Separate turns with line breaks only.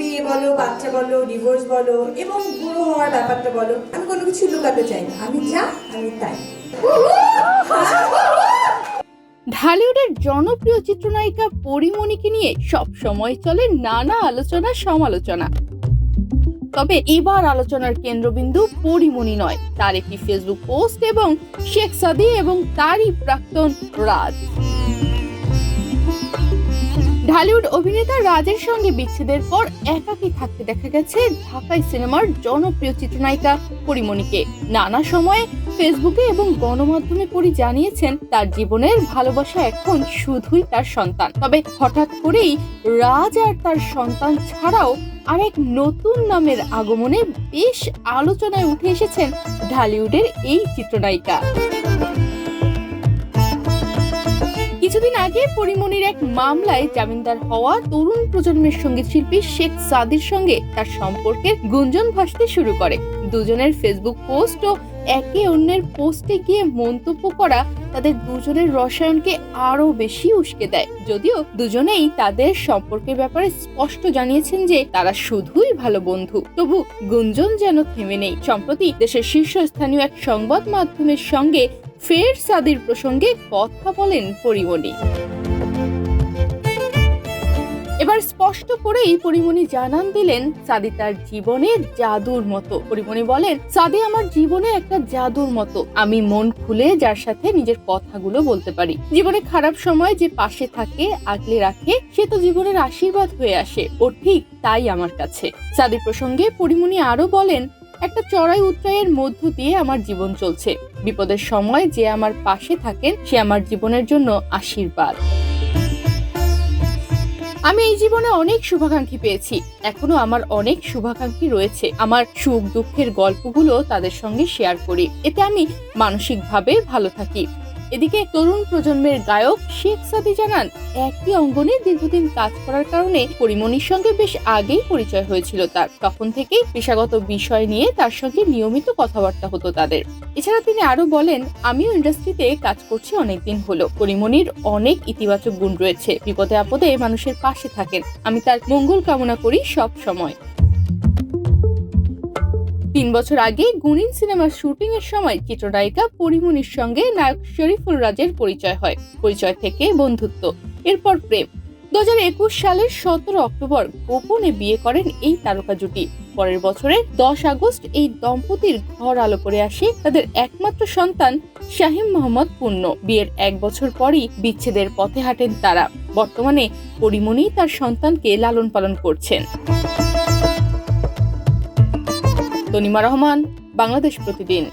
বিয়ে বলো, বাচ্চা বলো, ডিভোর্স বলো এবং বুড়ো হওয়ার ব্যাপারটা বলো, আমি কোনো কিছু লুকাতে চাই না। আমি যা, আমি তাই।
ঢালিউডের জনপ্রিয় চিত্রনায়িকা পরীমণিকে নিয়ে সব সময় চলে নানা আলোচনা সমালোচনা। তবে এবার আলোচনার কেন্দ্রবিন্দু পরীমণি নয়, তার একটি ফেসবুক পোস্ট এবং শেখ সাদি এবং তারই প্রাক্তন রাজ। ঢালিউড অভিনেতা রাজের সঙ্গে বিচ্ছেদের পর একাকী থাকতে দেখা গেছে ঢাকাই সিনেমার জনপ্রিয় চিত্রনায়িকা পরীমণিকে। নানা সময়ে ফেসবুকে এবং গণমাধ্যমে পরি জানিয়েছেন তার জীবনের ভালোবাসা এখন শুধুই তার সন্তান। তবে হঠাৎ করেই রাজ আর তার সন্তান ছাড়াও আরেক নতুন নামের আগমনে বেশ আলোচনায় উঠে এসেছেন ঢালিউডের এই চিত্রনায়িকা। কিছুদিন আগে পরীমণির এক মামলায় জামিনদার হওয়া তরুণ প্রজন্মের সঙ্গীত শিল্পী শেখ সাদির সঙ্গে তার সম্পর্কের গুঞ্জন ভাসতে শুরু করে। দুজনের ফেসবুক পোস্ট ও একে অন্যের পোস্টে গিয়ে মন্তব্য করা তাদের দুজনের রসায়নকে আরো বেশি উস্কে দেয়। যদিও দুজনেই তাদের সম্পর্কের ব্যাপারে স্পষ্ট জানিয়েছেন যে তারা শুধুই ভালো বন্ধু, তবু গুঞ্জন যেন থেমে নেই। সম্প্রতি দেশের শীর্ষস্থানীয় এক সংবাদ মাধ্যমের সঙ্গে ফের সাদির প্রসঙ্গে কথা বলেন পরীমণি। এবার স্পষ্ট করেই পরীমণি জানান দিলেন সাদি তার জীবনে জাদুর মতো। পরীমণি বলেন, সাদি আমার জীবনে একটা জাদুর মতো। আমি মন খুলে যার সাথে নিজের কথাগুলো বলতে পারি। জীবনে খারাপ সময় যে পাশে থাকে, আগলে রাখে, সে তো জীবনের আশীর্বাদ হয়ে আসে। ও ঠিক তাই আমার কাছে। সাদি প্রসঙ্গে পরীমণি আরো বলেন, একটা চড়াই উতরাইয়ের মধ্য দিয়ে আমার জীবন চলছে। বিপদের সময় যে আমার পাশে থাকেন সে আমার জীবনের জন্য আশীর্বাদ। আমি এই জীবনে অনেক শুভাকাঙ্ক্ষী পেয়েছি, এখনো আমার অনেক শুভাকাঙ্ক্ষী রয়েছে। আমার সুখ দুঃখের গল্পগুলো তাদের সঙ্গে শেয়ার করি, এতে আমি মানসিকভাবে ভালো থাকি। এদিকে তরুণ প্রজন্মের গায়ক শেখ সাদি জানান, একই অঙ্গনে দীর্ঘদিন কাজ করার কারণে পরীমণির সঙ্গে বেশ আগেই পরিচয় হয়েছিল তার। তখন থেকেই পেশাগত বিষয় নিয়ে তার সঙ্গে নিয়মিত কথাবার্তা হতো তাদের। এছাড়া তিনি আরো বলেন, আমিও ইন্ডাস্ট্রিতে কাজ করছি অনেকদিন হলো। পরীমণির অনেক ইতিবাচক গুণ রয়েছে, বিপদে আপদে মানুষের পাশে থাকেন। আমি তার মঙ্গল কামনা করি সব সময়। ৩ বছর আগে গুনিন সিনেমার শুটিং এর সময় চিত্রনায়িকা পরীমণির সঙ্গে নায়ক শরীফুল রাজের পরিচয় হয়। পরিচয় থেকে বন্ধুত্ব, এরপর প্রেম। 2021 সালের 17 অক্টোবর গোপনে বিয়ে করেন এই তারকা জুটি। পরের বছরের 10 আগস্ট এই দম্পতির ঘর আলো করে আসে তাদের একমাত্র সন্তান শাহিম মোহাম্মদ পূর্ণ। বিয়ের 1 বছর পরই বিচ্ছেদের পথে হাঁটেন তারা। বর্তমানে পরীমণি তার সন্তানকে লালন পালন করছেন। তনিমা রহমান, বাংলাদেশ প্রতিদিন।